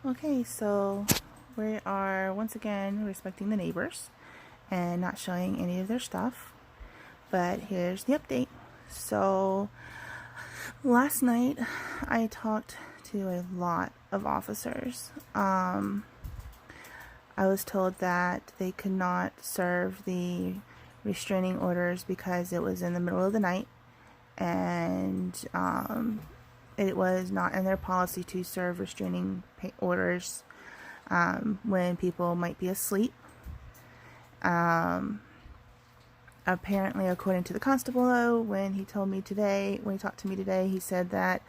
Okay, so we are once again respecting the neighbors and not showing any of their stuff. But here's the update. So last night I talked to a lot of officers. I was told that they could not serve the restraining orders because it was in the middle of the night and it was not in their policy to serve restraining orders when people might be asleep. Apparently, according to the constable, though, when he talked to me today, he said that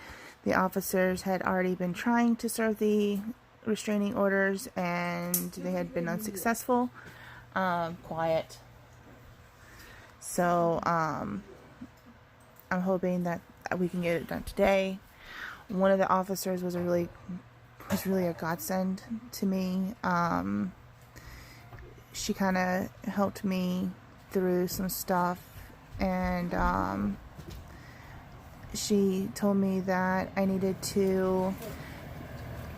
the officers had already been trying to serve the restraining orders and they had been unsuccessful. Quiet. So, I'm hoping that we can get it done today. One of the officers was really a godsend to me. She kind of helped me through some stuff, and she told me that I needed to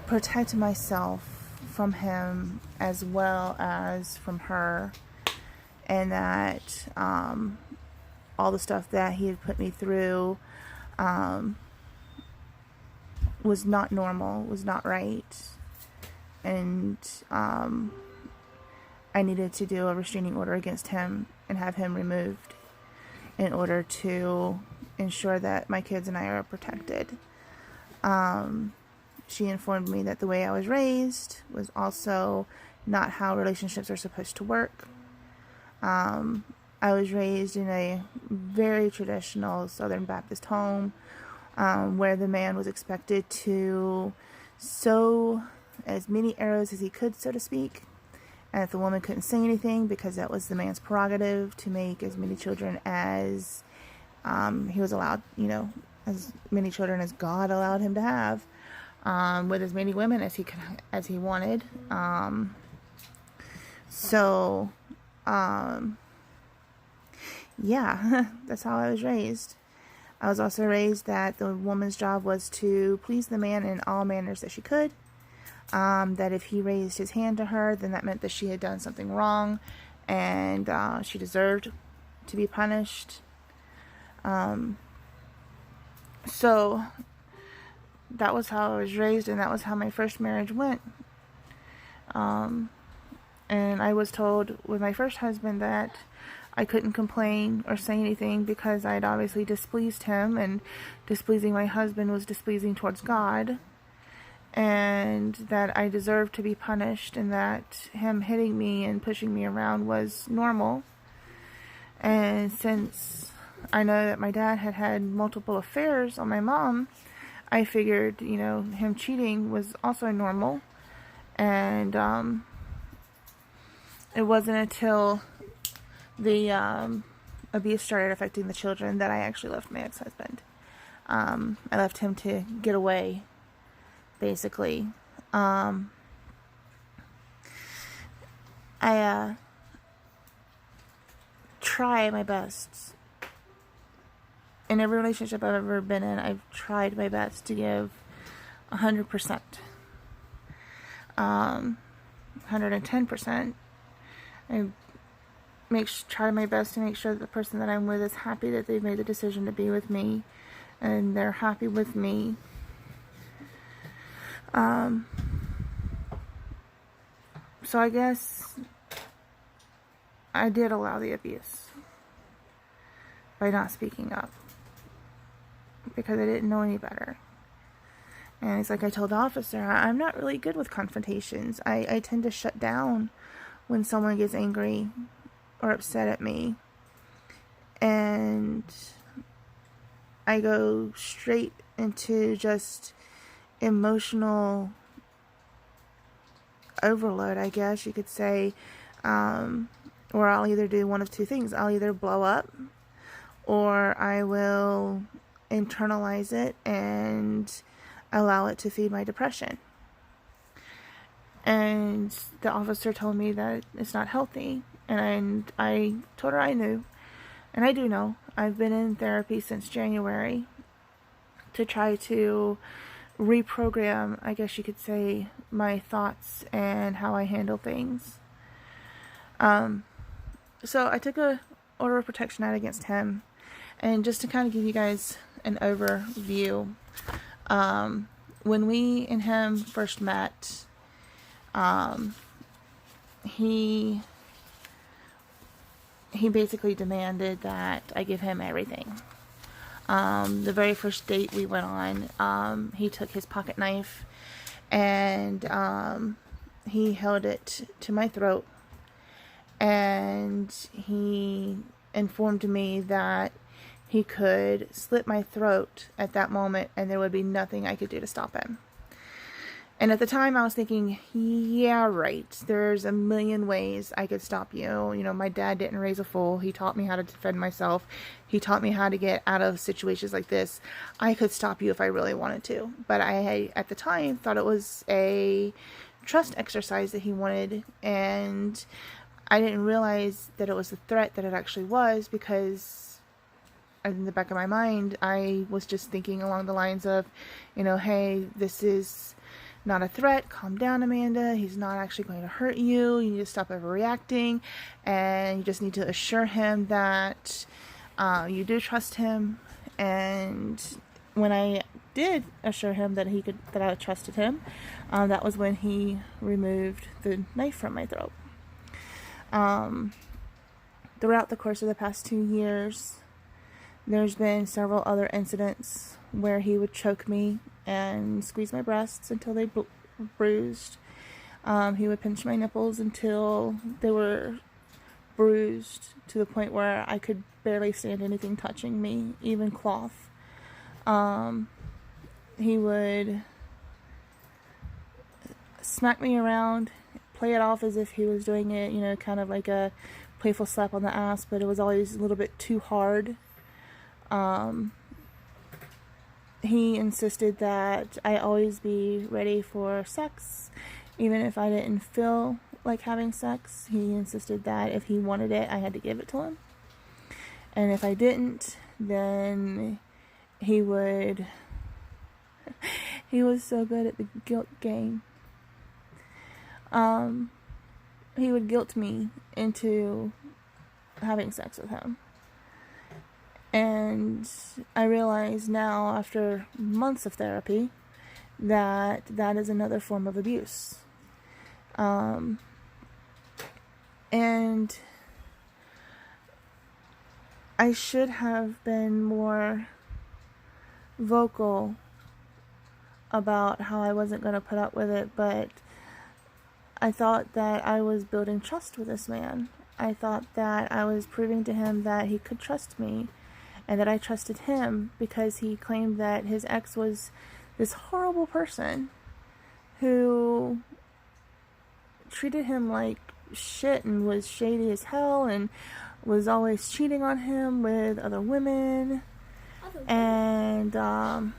protect myself from him as well as from her, and that all the stuff that he had put me through was not normal, was not right, and I needed to do a restraining order against him and have him removed in order to ensure that my kids and I are protected. She informed me that the way I was raised was also not how relationships are supposed to work. I was raised in a very traditional Southern Baptist home where the man was expected to sow as many arrows as he could, so to speak. And if the woman couldn't say anything because that was the man's prerogative to make as many children as he was allowed, as many children as God allowed him to have, with as many women as he wanted. Yeah, that's how I was raised. I was also raised that the woman's job was to please the man in all manners that she could. That if he raised his hand to her, then that meant that she had done something wrong and she deserved to be punished. So that was how I was raised, and that was how my first marriage went. And I was told with my first husband that I couldn't complain or say anything because I had obviously displeased him, and displeasing my husband was displeasing towards God, and that I deserved to be punished, and that him hitting me and pushing me around was normal. And since I know that my dad had had multiple affairs on my mom, I figured, him cheating was also normal. And it wasn't until the abuse started affecting the children that I actually left my ex-husband. I left him to get away, basically. I try my best. In every relationship I've ever been in, I've tried my best to give 100%. 110%. I try my best to make sure that the person that I'm with is happy that they've made the decision to be with me, and they're happy with me. So I guess I did allow the abuse by not speaking up because I didn't know any better. And it's like I told the officer, I'm not really good with confrontations. I tend to shut down when someone gets angry or upset at me. And I go straight into just emotional overload, I guess you could say. Or I'll either do one of two things. I'll either blow up, or I will internalize it and allow it to feed my depression. And the officer told me that it's not healthy, and I told her I knew, and I do know. I've been in therapy since January to try to reprogram, I guess you could say, my thoughts and how I handle things. So I took a order of protection out against him, and just to kind of give you guys an overview, when we and him first met, he basically demanded that I give him everything. The very first date we went on, he took his pocket knife and he held it to my throat, and he informed me that he could slit my throat at that moment and there would be nothing I could do to stop him. And at the time I was thinking, yeah, right, there's a million ways I could stop you. You know, my dad didn't raise a fool. He taught me how to defend myself. He taught me how to get out of situations like this. I could stop you if I really wanted to. But I, at the time, thought it was a trust exercise that he wanted, and I didn't realize that it was the threat that it actually was, because in the back of my mind, I was just thinking along the lines of, you know, hey, this is not a threat. Calm down, Amanda. He's not actually going to hurt you. You need to stop overreacting, and you just need to assure him that you do trust him. And when I did assure him that that I trusted him, that was when he removed the knife from my throat. Throughout the course of the past 2 years, there's been several other incidents where he would choke me and squeeze my breasts until they bruised. He would pinch my nipples until they were bruised to the point where I could barely stand anything touching me, even cloth. He would smack me around, play it off as if he was doing it, you know, kind of like a playful slap on the ass, but it was always a little bit too hard. He insisted that I always be ready for sex, even if I didn't feel like having sex. He insisted that if he wanted it, I had to give it to him. And if I didn't, then he would... he was so good at the guilt game. He would guilt me into having sex with him. And I realize now, after months of therapy, that that is another form of abuse. And I should have been more vocal about how I wasn't going to put up with it, but I thought that I was building trust with this man. I thought that I was proving to him that he could trust me, and that I trusted him, because he claimed that his ex was this horrible person who treated him like shit and was shady as hell and was always cheating on him with other women. And no,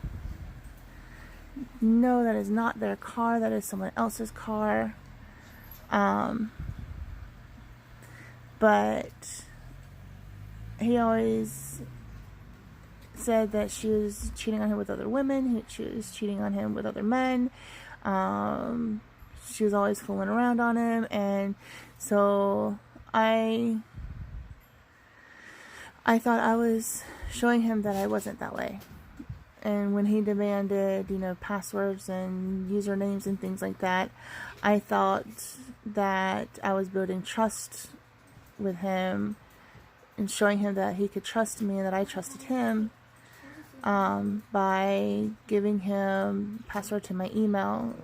that is not their car, that is someone else's car. But he always said that she was cheating on him with other women, she was cheating on him with other men, she was always fooling around on him. And so I thought I was showing him that I wasn't that way. And when he demanded, you know, passwords and usernames and things like that, I thought that I was building trust with him and showing him that he could trust me and that I trusted him, by giving him password to my email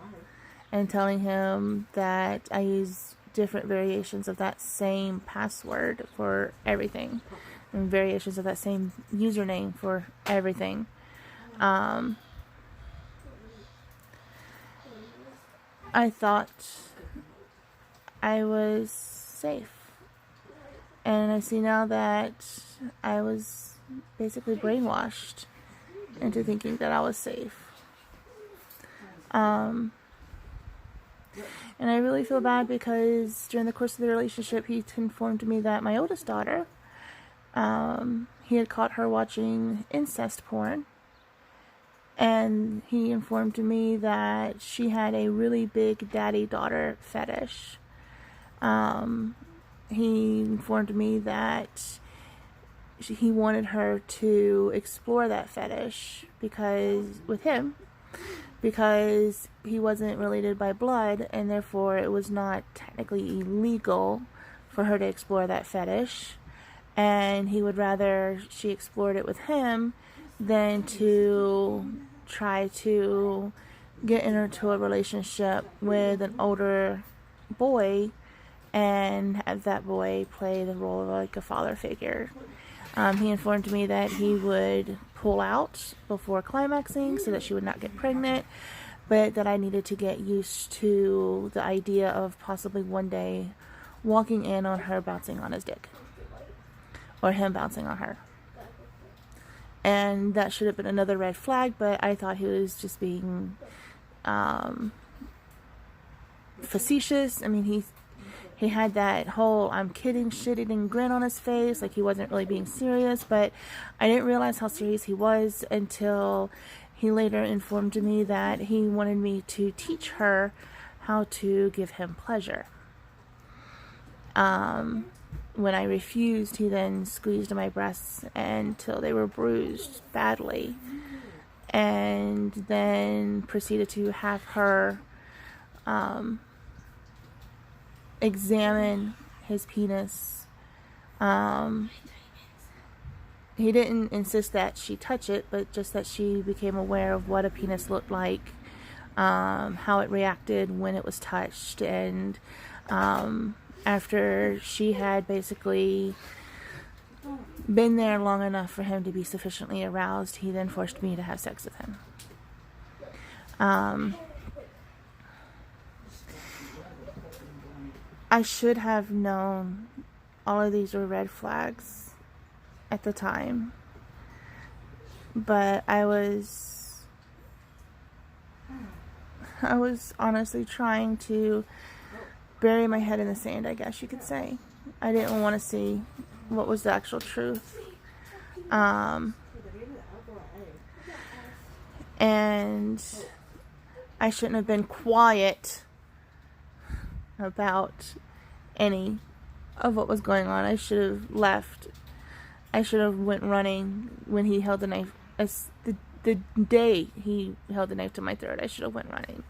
and telling him that I use different variations of that same password for everything, and variations of that same username for everything. I thought I was safe, and I see now that I was basically brainwashed into thinking that I was safe. And I really feel bad, because during the course of the relationship, he informed me that my oldest daughter, he had caught her watching incest porn, And he informed me that she had a really big daddy-daughter fetish. He informed me that he wanted her to explore that fetish with him because he wasn't related by blood, and therefore it was not technically illegal for her to explore that fetish. And he would rather she explored it with him than to try to get into a relationship with an older boy and have that boy play the role of like a father figure. He informed me that he would pull out before climaxing so that she would not get pregnant, but that I needed to get used to the idea of possibly one day walking in on her bouncing on his dick, or him bouncing on her. And that should have been another red flag, but I thought he was just being facetious. I mean, he had that whole I'm kidding, shit-eating grin on his face, like he wasn't really being serious, but I didn't realize how serious he was until he later informed me that he wanted me to teach her how to give him pleasure. When I refused, he then squeezed my breasts until they were bruised badly, and then proceeded to have her examine his penis. He didn't insist that she touch it, but just that she became aware of what a penis looked like, how it reacted when it was touched, and after she had basically been there long enough for him to be sufficiently aroused, he then forced me to have sex with him. I should have known all of these were red flags at the time, but I was honestly trying to bury my head in the sand, I guess you could say. I didn't want to see what was the actual truth. And I shouldn't have been quiet about any of what was going on. I should have left. I should have went running when he held the knife. The day he held the knife to my throat, I should have went running.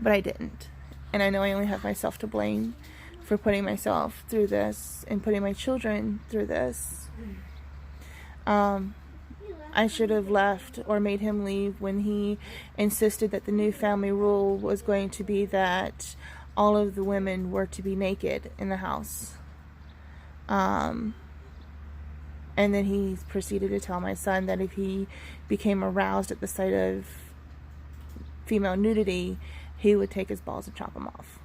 But I didn't. And I know I only have myself to blame for putting myself through this and putting my children through this. I should have left or made him leave when he insisted that the new family rule was going to be that all of the women were to be naked in the house. And then he proceeded to tell my son that if he became aroused at the sight of female nudity, he would take his balls and chop them off.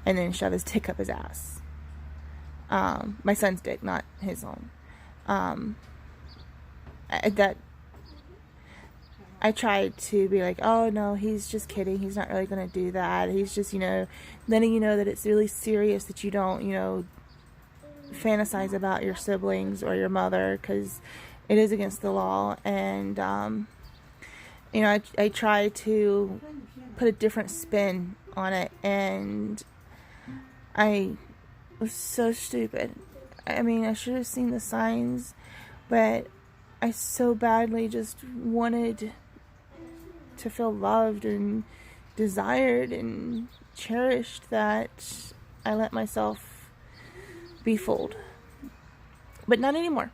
And then shove his dick up his ass. My son's dick, not his own. I tried to be like, oh no, he's just kidding. He's not really going to do that. He's just, letting you know that it's really serious, that you don't, fantasize about your siblings or your mother, because it is against the law. And, I tried to put a different spin on it, and I was so stupid. I mean, I should have seen the signs, but I so badly just wanted to feel loved and desired and cherished that I let myself be fooled. But not anymore.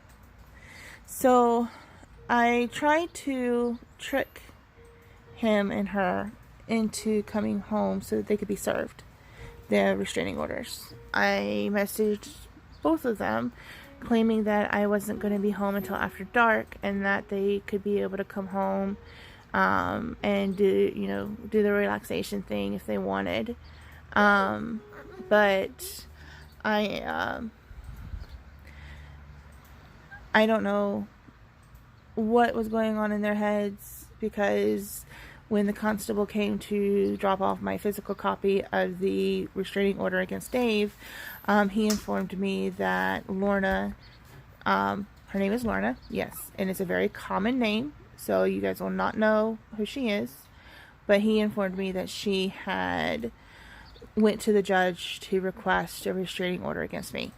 So I tried to trick him and her into coming home so that they could be served the restraining orders. I messaged both of them claiming that I wasn't going to be home until after dark, and that they could be able to come home and do the relaxation thing if they wanted. But I don't know what was going on in their heads, because when the constable came to drop off my physical copy of the restraining order against Dave, he informed me that Lorna, her name is Lorna, yes, and it's a very common name so you guys will not know who she is. But he informed me that she had went to the judge to request a restraining order against me.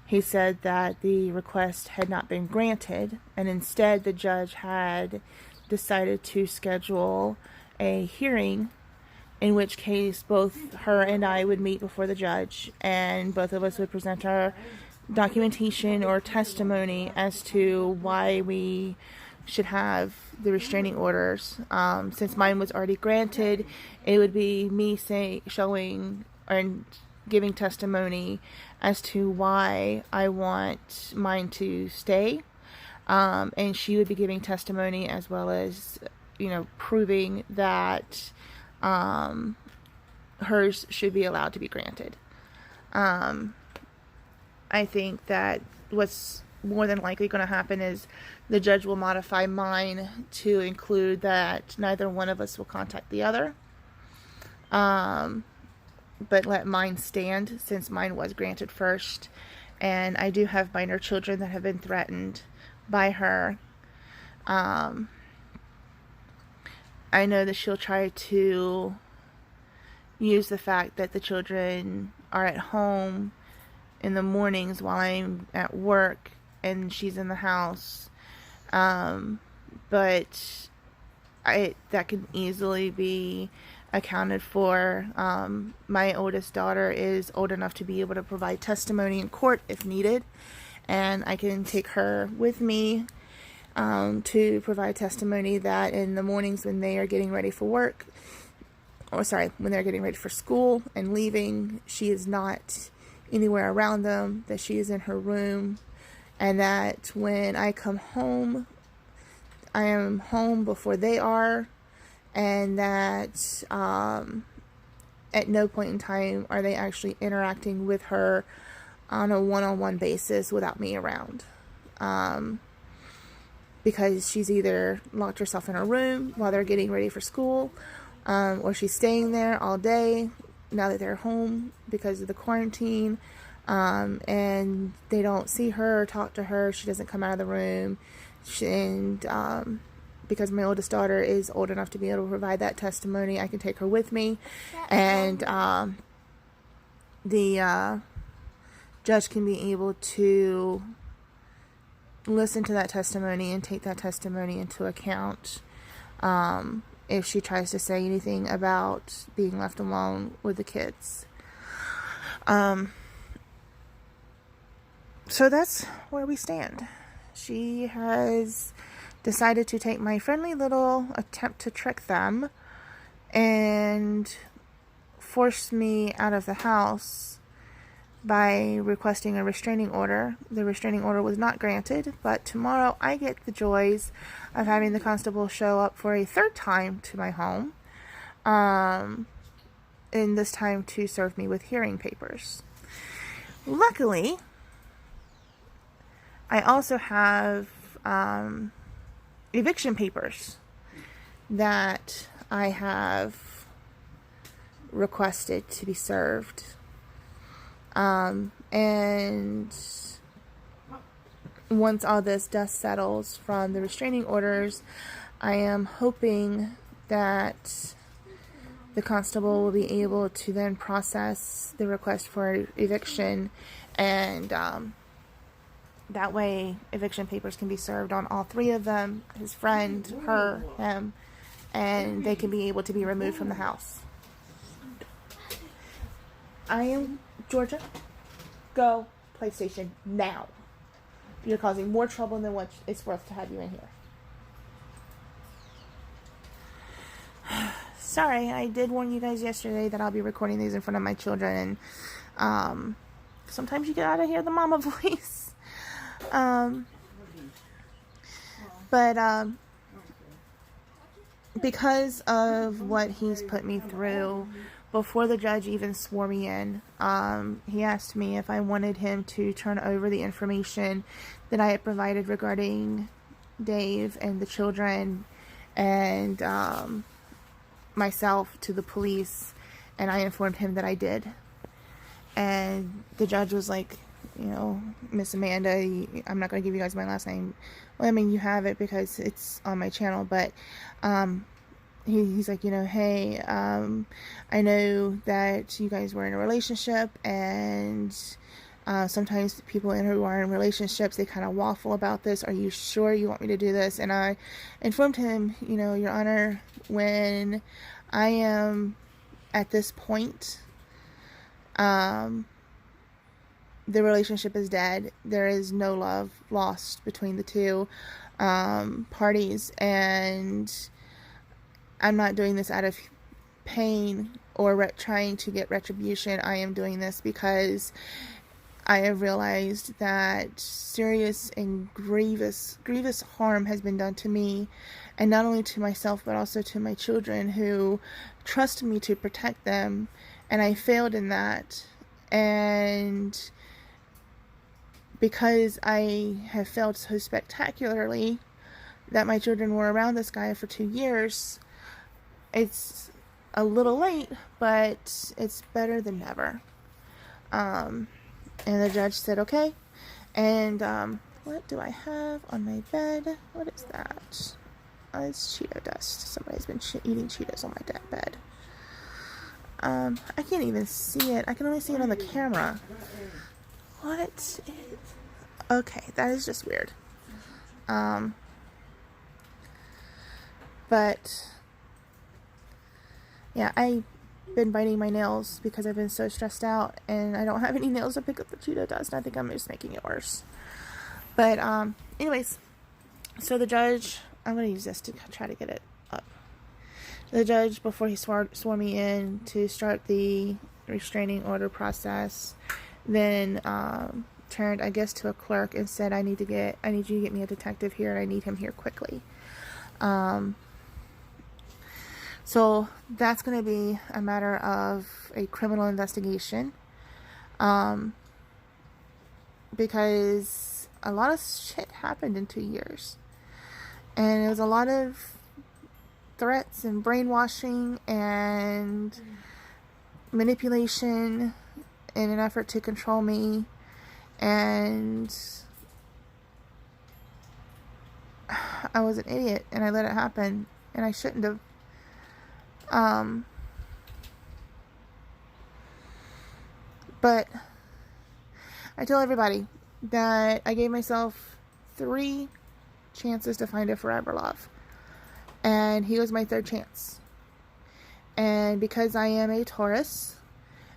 He said that the request had not been granted, and instead the judge had decided to schedule a hearing, in which case both her and I would meet before the judge, and both of us would present our documentation or testimony as to why we should have the restraining orders. Since mine was already granted, it would be me showing and giving testimony as to why I want mine to stay. And she would be giving testimony as well as, proving that hers should be allowed to be granted. I think that what's more than likely going to happen is the judge will modify mine to include that neither one of us will contact the other, but let mine stand since mine was granted first. And I do have minor children that have been threatened by her. I know that she'll try to use the fact that the children are at home in the mornings while I'm at work and she's in the house. But that can easily be accounted for. My oldest daughter is old enough to be able to provide testimony in court if needed, and I can take her with me to provide testimony that in the mornings when they are getting ready for work, when they're getting ready for school and leaving, she is not anywhere around them, that she is in her room, and that when I come home, I am home before they are, and that at no point in time are they actually interacting with her on a one-on-one basis without me around. Because she's either locked herself in her room while they're getting ready for school, or she's staying there all day now that they're home because of the quarantine, and they don't see her or talk to her. She doesn't come out of the room, because my oldest daughter is old enough to be able to provide that testimony, I can take her with me, and the judge can be able to listen to that testimony and take that testimony into account if she tries to say anything about being left alone with the kids. So that's where we stand. She has decided to take my friendly little attempt to trick them and force me out of the house by requesting a restraining order. The restraining order was not granted, but tomorrow I get the joys of having the constable show up for a third time to my home, and this time to serve me with hearing papers. Luckily, I also have eviction papers that I have requested to be served. And once all this dust settles from the restraining orders, I am hoping that the constable will be able to then process the request for eviction, and that way eviction papers can be served on all three of them, his friend, her, him, and they can be able to be removed from the house. I am Georgia. Go PlayStation now. You're causing more trouble than what it's worth to have you in here. Sorry, I did warn you guys yesterday that I'll be recording these in front of my children, and sometimes you gotta hear the mama voice. But because of what he's put me through, before the judge even swore me in, he asked me if I wanted him to turn over the information that I had provided regarding Dave and the children and myself to the police, and I informed him that I did. And the judge was like, Miss Amanda, I'm not going to give you guys my last name. Well, I mean, you have it because it's on my channel, but he's like, hey, I know that you guys were in a relationship, and sometimes people who are in relationships, they kind of waffle about this. Are you sure you want me to do this? And I informed him, Your Honor, when I am at this point, the relationship is dead. There is no love lost between the two parties, and I'm not doing this out of pain or trying to get retribution. I am doing this because I have realized that serious and grievous harm has been done to me, and not only to myself but also to my children who trust me to protect them, and I failed in that. And because I have failed so spectacularly that my children were around this guy for 2 years, it's a little late, but it's better than never. And the judge said, okay. And what do I have on my bed? What is that? Oh, it's Cheeto dust. Somebody's been eating Cheetos on my bed. I can't even see it. I can only see it on the camera. What? Okay, that is just weird. But yeah, I've been biting my nails because I've been so stressed out, and I don't have any nails to pick up the Cheeto dust, and I think I'm just making it worse. But anyways, so the judge, I'm going to use this to try to get it up. The judge, before he swore me in to start the restraining order process, then turned, I guess, to a clerk and said, I need you to get me a detective here, and I need him here quickly. So that's going to be a matter of a criminal investigation, because a lot of shit happened in 2 years, and it was a lot of threats and brainwashing and manipulation in an effort to control me, and I was an idiot and I let it happen, and I shouldn't have. But I tell everybody that I gave myself 3 chances to find a forever love, and he was my 3rd chance. And because I am a Taurus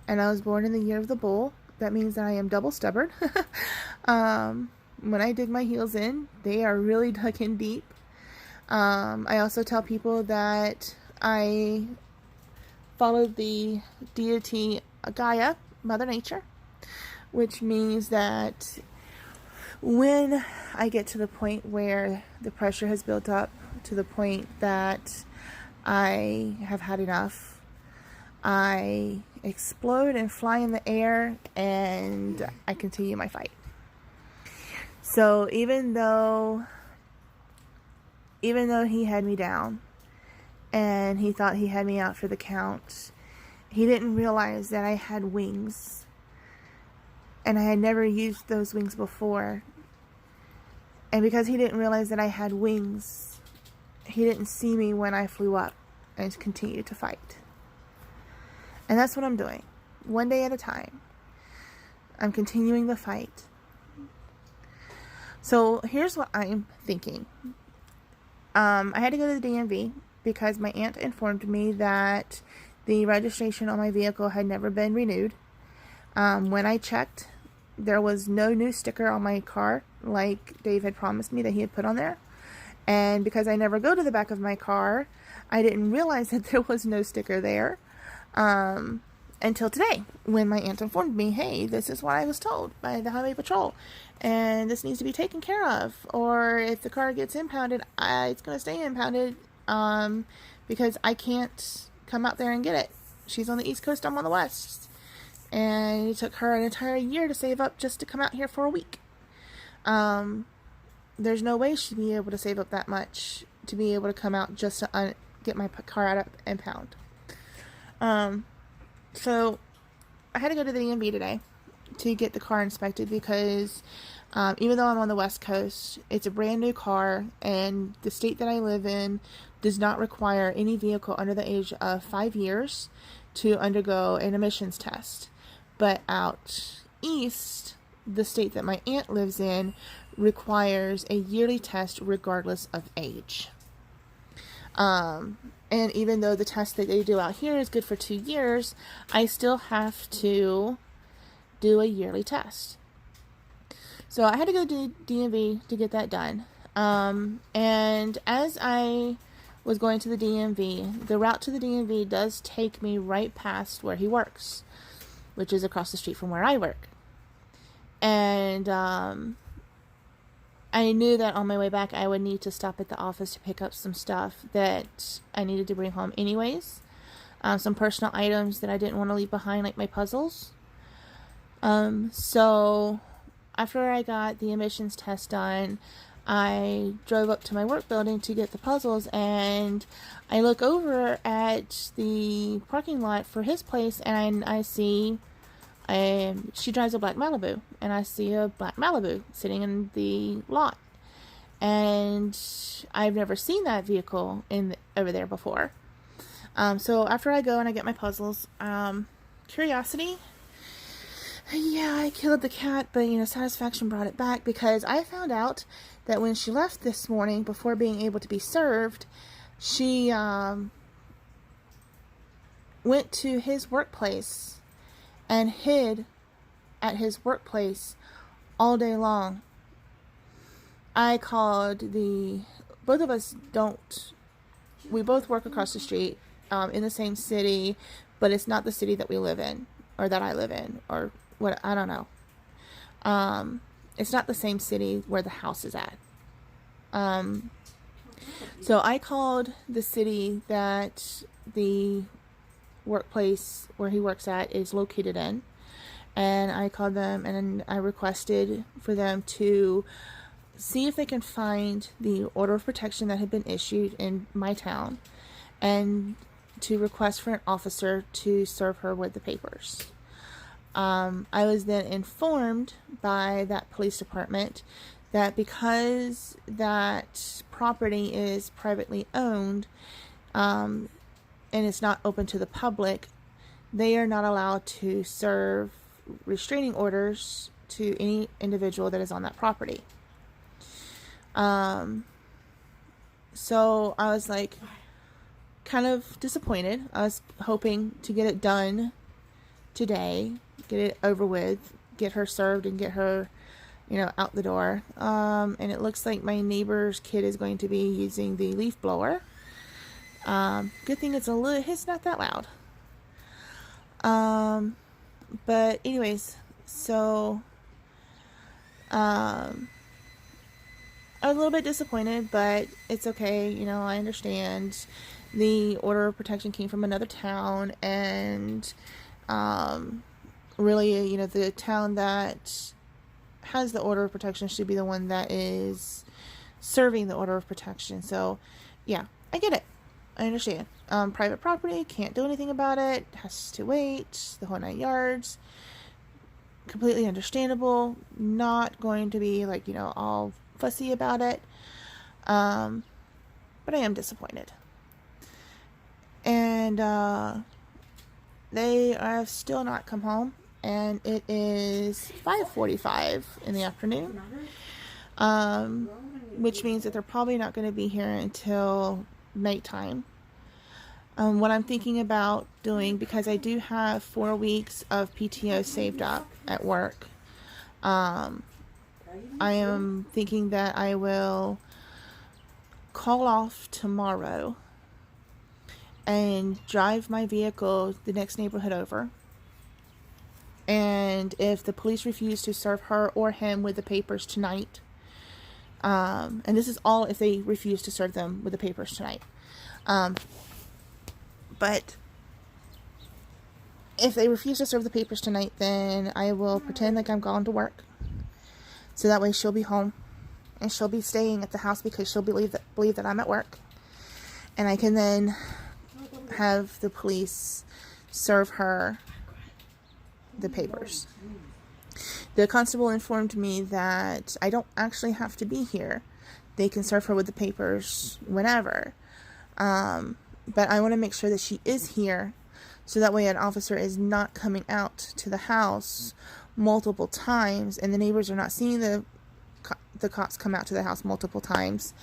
and I was born in the year of the bull, that means that I am double stubborn. When I dig my heels in, they are really dug in deep. I also tell people that I followed the deity Gaia, Mother Nature, which means that when I get to the point where the pressure has built up to the point that I have had enough, I explode and fly in the air, and I continue my fight. So even though he had me down and he thought he had me out for the count, he didn't realize that I had wings, and I had never used those wings before. And because he didn't realize that I had wings, he didn't see me when I flew up and continued to fight. And that's what I'm doing. One day at a time. I'm continuing the fight. So here's what I'm thinking. I had to go to the DMV because my aunt informed me that the registration on my vehicle had never been renewed. When I checked, there was no new sticker on my car like Dave had promised me that he had put on there. And because I never go to the back of my car, I didn't realize that there was no sticker there until today, when my aunt informed me, hey, this is what I was told by the Highway Patrol, and this needs to be taken care of, or if the car gets impounded, it's going to stay impounded because I can't come out there and get it. She's on the East Coast, I'm on the West, and it took her an entire year to save up just to come out here for a week. There's no way she'd be able to save up that much to be able to come out just to get my car out of impound. So I had to go to the DMV today to get the car inspected because even though I'm on the West Coast, it's a brand new car, and the state that I live in does not require any vehicle under the age of 5 years to undergo an emissions test. But out east, the state that my aunt lives in requires a yearly test regardless of age. And even though the test that they do out here is good for 2 years, I still have to do a yearly test. So I had to go to DMV to get that done. And as I was going to the DMV, the route to the DMV does take me right past where he works, which is across the street from where I work. And I knew that on my way back I would need to stop at the office to pick up some stuff that I needed to bring home anyways. Some personal items that I didn't want to leave behind, like my puzzles. So after I got the emissions test done, I drove up to my work building to get the puzzles, and I look over at the parking lot for his place, and I see she drives a black Malibu, and I see a black Malibu sitting in the lot, and I've never seen that vehicle over there before. So after I go and I get my puzzles, curiosity, yeah, I killed the cat, but satisfaction brought it back, because I found out that when she left this morning before being able to be served, she went to his workplace and hid at his workplace all day long. I called both of us we both work across the street in the same city, but it's not the city that we live in, or that I live in, or what, I don't know. It's not the same city where the house is at. So I called the city that the workplace where he works at is located in, and I called them and I requested for them to see if they can find the order of protection that had been issued in my town, and to request for an officer to serve her with the papers. I was then informed by that police department that because that property is privately owned, and it's not open to the public, they are not allowed to serve restraining orders to any individual that is on that property. So I was like kind of disappointed. I was hoping to get it done today, get it over with, get her served, and get her, out the door. And it looks like my neighbor's kid is going to be using the leaf blower. Good thing it's not that loud. But anyways, so, I was a little bit disappointed, but it's okay. I understand the order of protection came from another town, and, really, the town that has the order of protection should be the one that is serving the order of protection. So, yeah, I get it. I understand. Private property, can't do anything about it, has to wait, the whole 9 yards. Completely understandable. Not going to be all fussy about it. But I am disappointed. And they have still not come home, and it is 5:45 in the afternoon, which means that they're probably not going to be here until nighttime. What I'm thinking about doing, because I do have 4 weeks of PTO saved up at work, I am thinking that I will call off tomorrow and drive my vehicle the next neighborhood over. And if the police refuse to serve her or him with the papers tonight, and this is all if they refuse to serve them with the papers tonight, but if they refuse to serve the papers tonight, then I will pretend like I'm gone to work, so that way she'll be home and she'll be staying at the house because she'll believe that I'm at work, and I can then have the police serve her the papers. The constable informed me that I don't actually have to be here. They can serve her with the papers whenever. But I want to make sure that she is here, so that way an officer is not coming out to the house multiple times, and the neighbors are not seeing the cops come out to the house multiple times.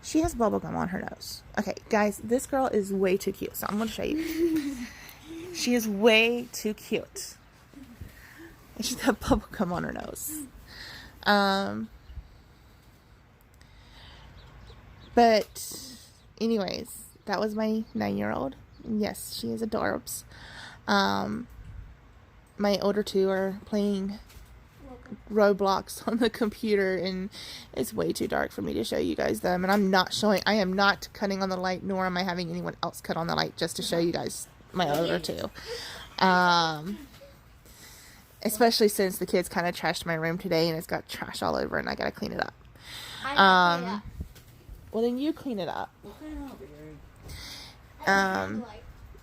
She has bubble gum on her nose. Okay, guys, this girl is way too cute, so I'm going to show you. She is way too cute. And she's got bubble gum on her nose. But anyways, that was my 9-year-old. Yes, she is adorbs. My older two are playing Roblox on the computer, and it's way too dark for me to show you guys them. And I am not cutting on the light, nor am I having anyone else cut on the light, just to show you guys my older two. Especially since the kids kind of trashed my room today, and it's got trash all over, and I gotta clean it up. Well, then you clean it up.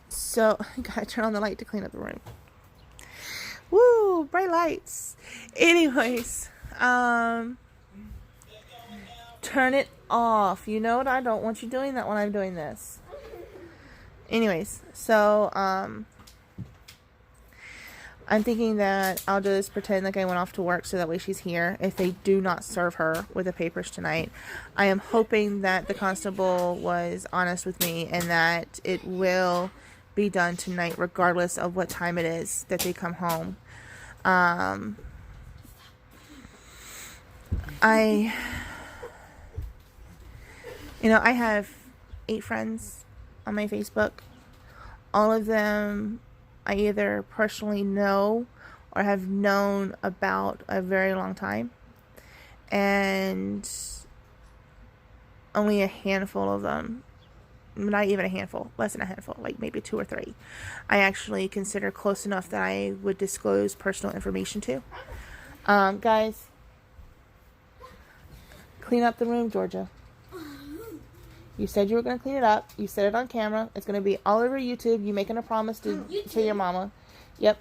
So I gotta turn on the light to clean up the room. Woo, bright lights. Anyways, turn it off. You know what? I don't want you doing that when I'm doing this. Anyways, so I'm thinking that I'll just pretend like I went off to work, so that way she's here if they do not serve her with the papers tonight. I am hoping that the constable was honest with me, and that it will be done tonight regardless of what time it is that they come home. I have 8 friends on my Facebook. All of them I either personally know or have known about a very long time. And only a handful of them, not even a handful, less than a handful, like maybe 2 or 3, I actually consider close enough that I would disclose personal information to. Guys, clean up the room, Georgia. You said you were going to clean it up. You said it on camera. It's going to be all over YouTube. You making a promise to your mama. Yep.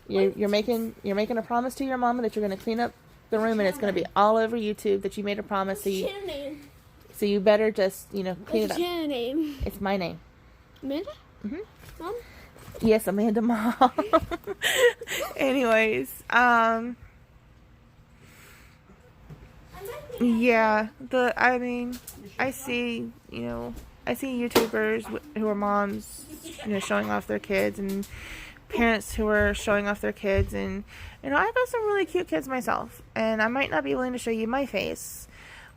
You're making a promise to your mama that you're going to clean up the room, and it's going to be all over YouTube that you made a promise. So you better just, clean it up. What's your name? It's my name. Amanda? Mhm. Mom? Yes, Amanda Mom. Anyways, yeah, I see YouTubers who are moms, showing off their kids, and parents who are showing off their kids, and I've got some really cute kids myself, and I might not be willing to show you my face,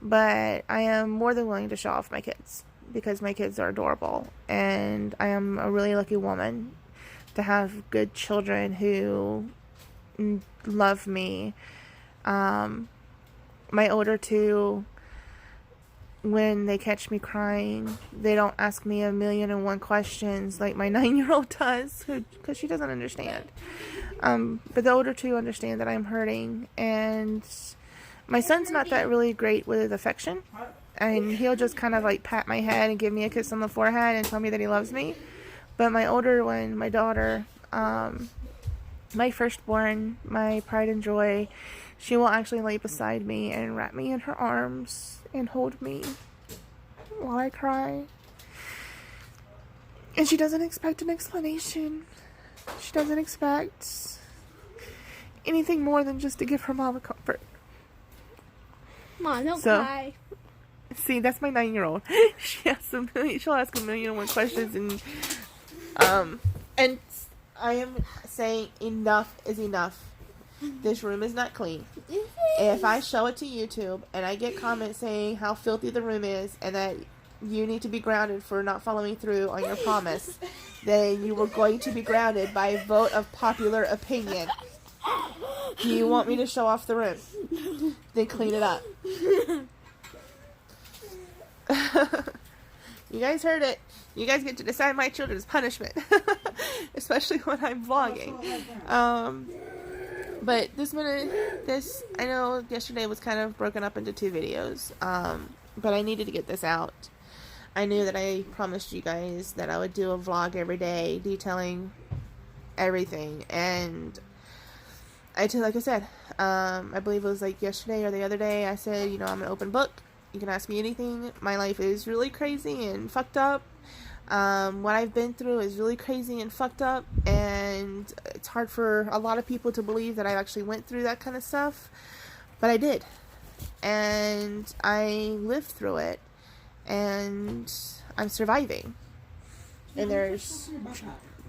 but I am more than willing to show off my kids, because my kids are adorable, and I am a really lucky woman to have good children who love me. My older two, when they catch me crying, they don't ask me 1,000,001 questions like my 9-year-old does, because she doesn't understand. But the older two understand that I'm hurting, and my son's not that really great with affection, and he'll just kind of like pat my head and give me a kiss on the forehead and tell me that he loves me. But my older one, my daughter, my firstborn, my pride and joy, she will actually lay beside me and wrap me in her arms and hold me while I cry. And she doesn't expect an explanation. She doesn't expect anything more than just to give her mom a comfort. Mom, don't cry. See, that's my 9-year-old. She'll ask 1,000,001 questions, and I am saying enough is enough. This room is not clean. If I show it to YouTube and I get comments saying how filthy the room is and that you need to be grounded for not following through on your promise, then you were going to be grounded by a vote of popular opinion. Do you want me to show off the room? Then clean it up. You guys heard it. You guys get to decide my children's punishment. Especially when I'm vlogging. But I know yesterday was kind of broken up into 2 videos. But I needed to get this out. I knew that I promised you guys that I would do a vlog every day detailing everything. And like I said, I believe it was like yesterday or the other day, I said, you know, I'm an open book. You can ask me anything. My life is really crazy and fucked up. What I've been through is really crazy and fucked up, and it's hard for a lot of people to believe that I actually went through that kind of stuff, but I did, and I lived through it, and I'm surviving. And there's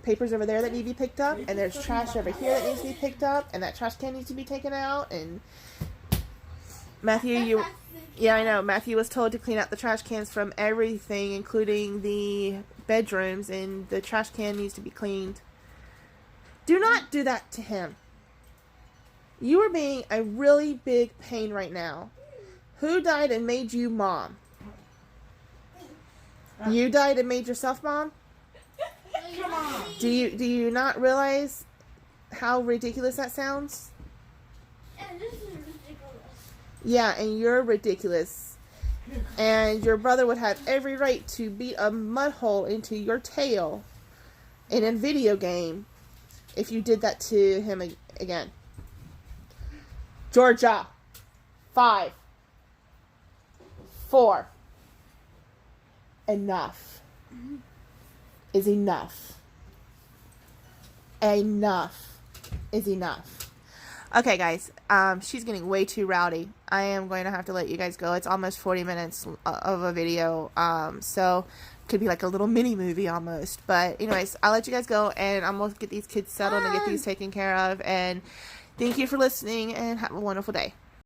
papers over there that need to be picked up, and there's trash over here that needs to be picked up, and that trash can needs to be taken out. And Matthew, yeah, I know. Matthew was told to clean out the trash cans from everything, including the bedrooms, and the trash can needs to be cleaned. Do not do that to him. You are being a really big pain right now. Who died and made you mom? You died and made yourself mom? Do you not realize how ridiculous that sounds? Yeah, and you're ridiculous. And your brother would have every right to beat a mud hole into your tail in a video game if you did that to him again. Georgia. 5. 4. Enough is enough. Enough is enough. Okay, guys, she's getting way too rowdy. I am going to have to let you guys go. It's almost 40 minutes of a video, so it could be like a little mini movie almost. But anyways, I'll let you guys go, and I'm going to get these kids settled and get these taken care of. And thank you for listening, and have a wonderful day.